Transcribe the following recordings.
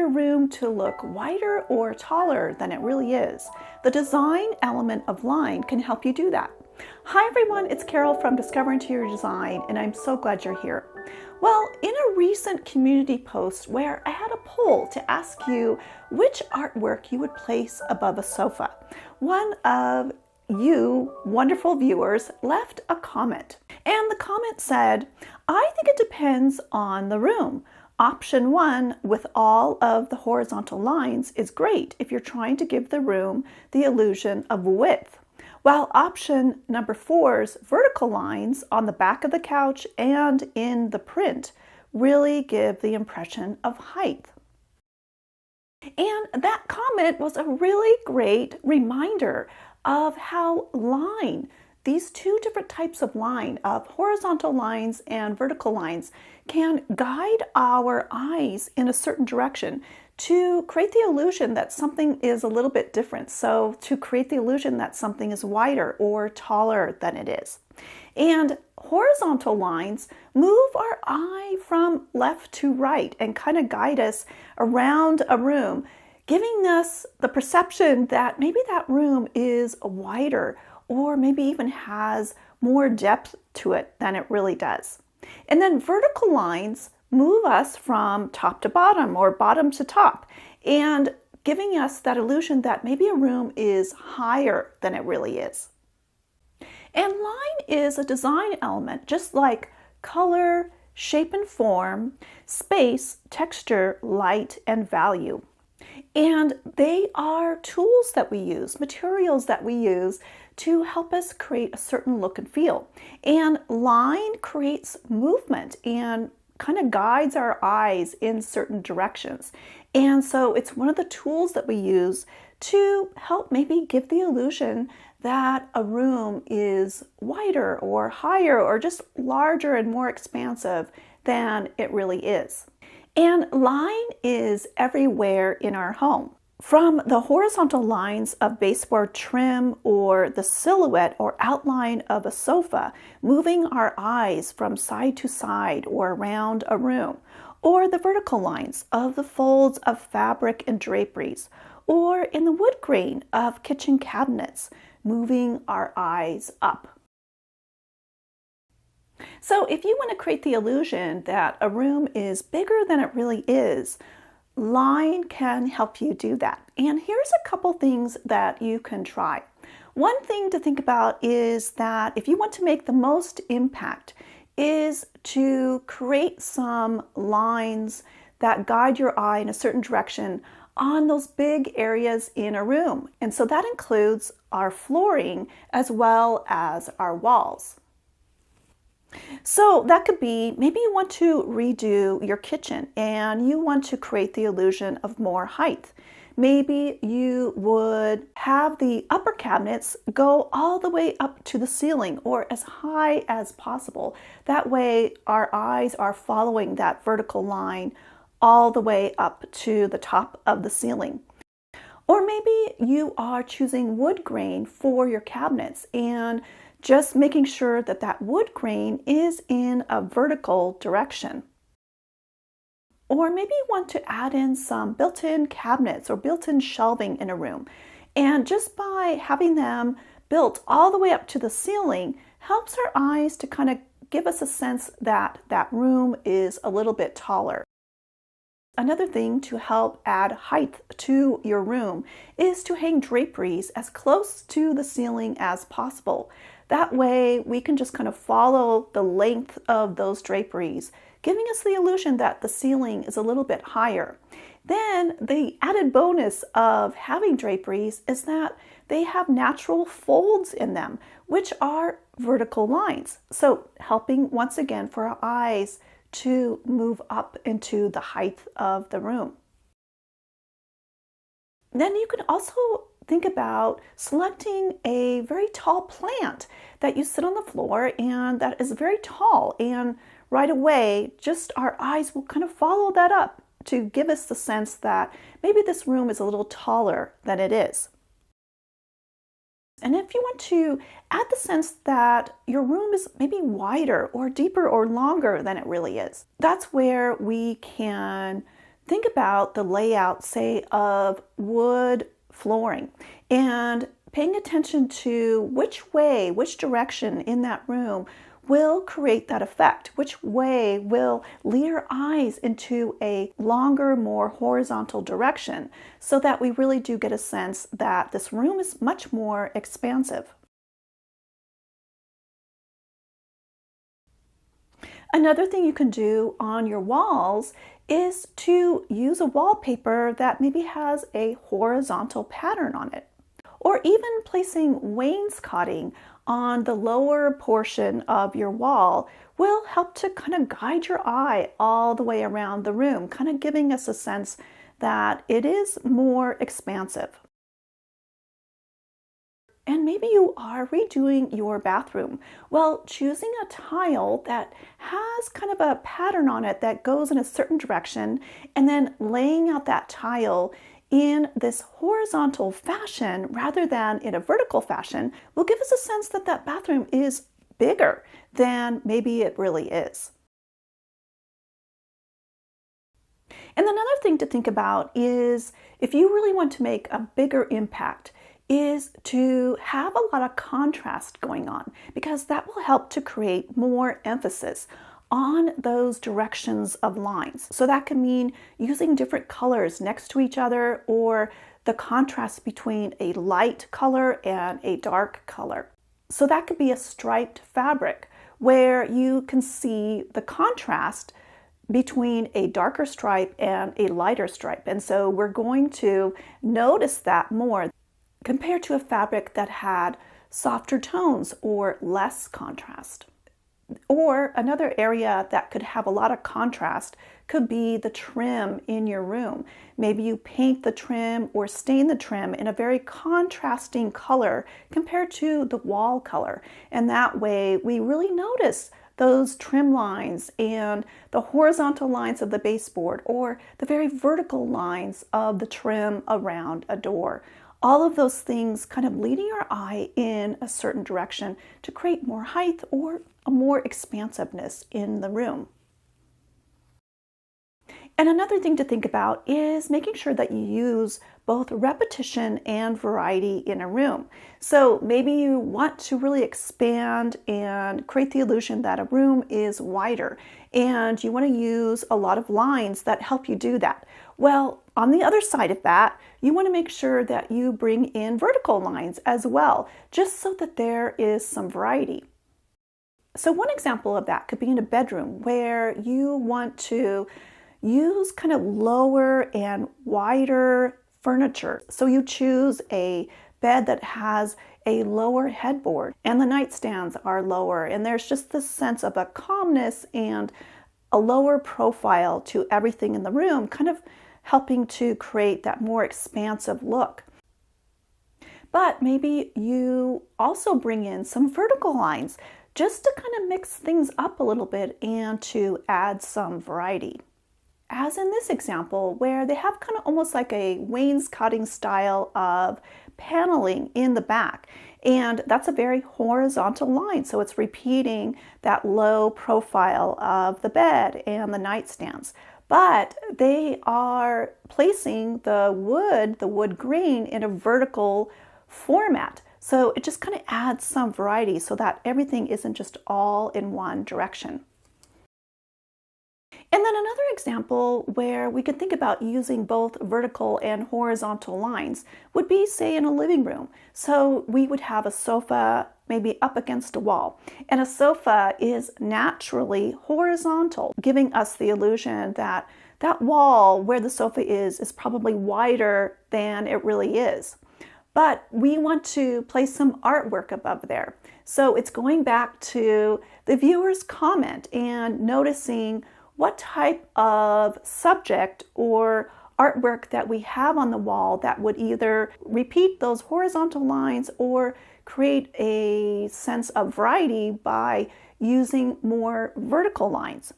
your room to look wider or taller than it really is? The design element of line can help you do that. Hi everyone, it's Carol from Discover Interior Design, and I'm so glad you're here. Well, in a recent community post where I had a poll to ask you which artwork you would place above a sofa, one of you wonderful viewers left a comment. And the comment said, I think it depends on the room. Option 1 with all of the horizontal lines is great if you're trying to give the room the illusion of width, while option number 4's vertical lines on the back of the couch and in the print really give the impression of height. And that comment was a really great reminder of how these two different types of line, of horizontal lines and vertical lines, can guide our eyes in a certain direction to create the illusion that something is a little bit different. So to create the illusion that something is wider or taller than it is. And horizontal lines move our eye from left to right and kind of guide us around a room, giving us the perception that maybe that room is wider or maybe even has more depth to it than it really does. And then vertical lines move us from top to bottom or bottom to top, and giving us that illusion that maybe a room is higher than it really is. And line is a design element, just like color, shape and form, space, texture, light, and value. And they are tools that we use, materials that we use to help us create a certain look and feel. And line creates movement and kind of guides our eyes in certain directions. And so it's one of the tools that we use to help maybe give the illusion that a room is wider or higher or just larger and more expansive than it really is. And line is everywhere in our home. From the horizontal lines of baseboard trim or the silhouette or outline of a sofa, moving our eyes from side to side or around a room, or the vertical lines of the folds of fabric and draperies, or in the wood grain of kitchen cabinets, moving our eyes up. So if you want to create the illusion that a room is bigger than it really is, line can help you do that. And here's a couple things that you can try. One thing to think about is that if you want to make the most impact is to create some lines that guide your eye in a certain direction on those big areas in a room. And so that includes our flooring as well as our walls. So that could be, maybe you want to redo your kitchen and you want to create the illusion of more height. Maybe you would have the upper cabinets go all the way up to the ceiling or as high as possible. That way our eyes are following that vertical line all the way up to the top of the ceiling. Or maybe you are choosing wood grain for your cabinets and just making sure that that wood grain is in a vertical direction. Or maybe you want to add in some built-in cabinets or built-in shelving in a room. And just by having them built all the way up to the ceiling helps our eyes to kind of give us a sense that that room is a little bit taller. Another thing to help add height to your room is to hang draperies as close to the ceiling as possible. That way we can just kind of follow the length of those draperies, giving us the illusion that the ceiling is a little bit higher. Then the added bonus of having draperies is that they have natural folds in them, which are vertical lines. So helping once again for our eyes to move up into the height of the room. Then you can also think about selecting a very tall plant that you sit on the floor and that is very tall, and right away just our eyes will kind of follow that up to give us the sense that maybe this room is a little taller than it is. And if you want to add the sense that your room is maybe wider or deeper or longer than it really is, that's where we can Think about the layout, say, of wood flooring and paying attention to which direction in that room will create that effect, which way will lead our eyes into a longer, more horizontal direction, so that we really do get a sense that this room is much more expansive. Another thing you can do on your walls is to use a wallpaper that maybe has a horizontal pattern on it. Or even placing wainscoting on the lower portion of your wall will help to kind of guide your eye all the way around the room, kind of giving us a sense that it is more expansive. And maybe you are redoing your bathroom. Well, choosing a tile that has kind of a pattern on it that goes in a certain direction and then laying out that tile in this horizontal fashion rather than in a vertical fashion will give us a sense that that bathroom is bigger than maybe it really is. And another thing to think about is if you really want to make a bigger impact, is to have a lot of contrast going on, because that will help to create more emphasis on those directions of lines. So that can mean using different colors next to each other, or the contrast between a light color and a dark color. So that could be a striped fabric where you can see the contrast between a darker stripe and a lighter stripe. And so we're going to notice that more compared to a fabric that had softer tones or less contrast. Or another area that could have a lot of contrast could be the trim in your room. Maybe you paint the trim or stain the trim in a very contrasting color compared to the wall color. And that way we really notice those trim lines and the horizontal lines of the baseboard, or the very vertical lines of the trim around a door. All of those things kind of leading our eye in a certain direction to create more height or a more expansiveness in the room. And another thing to think about is making sure that you use both repetition and variety in a room. So maybe you want to really expand and create the illusion that a room is wider, and you want to use a lot of lines that help you do that. Well, on the other side of that, you want to make sure that you bring in vertical lines as well, just so that there is some variety. So one example of that could be in a bedroom where you want to use kind of lower and wider furniture. So you choose a bed that has a lower headboard and the nightstands are lower, and there's just this sense of a calmness and a lower profile to everything in the room, kind of helping to create that more expansive look. But maybe you also bring in some vertical lines just to kind of mix things up a little bit and to add some variety. As in this example, where they have kind of almost like a wainscoting style of paneling in the back. And that's a very horizontal line. So it's repeating that low profile of the bed and the nightstands. But they are placing the wood grain in a vertical format. So it just kind of adds some variety so that everything isn't just all in one direction. And then another example where we could think about using both vertical and horizontal lines would be, say, in a living room. So we would have a sofa maybe up against a wall, and a sofa is naturally horizontal, giving us the illusion that that wall where the sofa is probably wider than it really is. But we want to place some artwork above there. So it's going back to the viewer's comment and noticing what type of subject or artwork that we have on the wall that would either repeat those horizontal lines or create a sense of variety by using more vertical lines.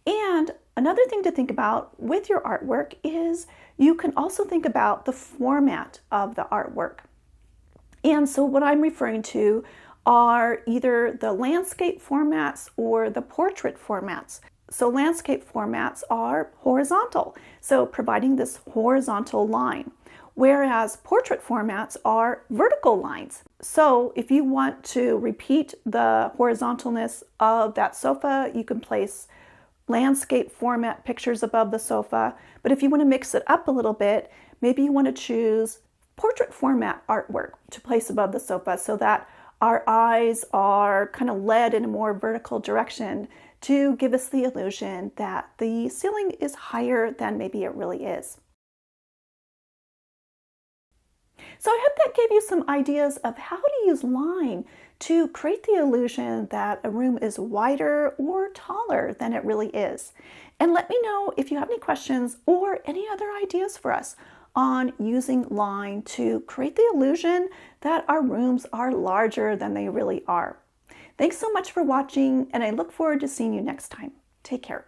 And another thing to think about with your artwork is you can also think about the format of the artwork. And so what I'm referring to are either the landscape formats or the portrait formats. So landscape formats are horizontal, so providing this horizontal line, whereas portrait formats are vertical lines. So if you want to repeat the horizontalness of that sofa, you can place landscape format pictures above the sofa. But if you want to mix it up a little bit, maybe you want to choose portrait format artwork to place above the sofa so that our eyes are kind of led in a more vertical direction to give us the illusion that the ceiling is higher than maybe it really is. So I hope that gave you some ideas of how to use line to create the illusion that a room is wider or taller than it really is. And let me know if you have any questions or any other ideas for us on using line to create the illusion that our rooms are larger than they really are. Thanks so much for watching, and I look forward to seeing you next time. Take care.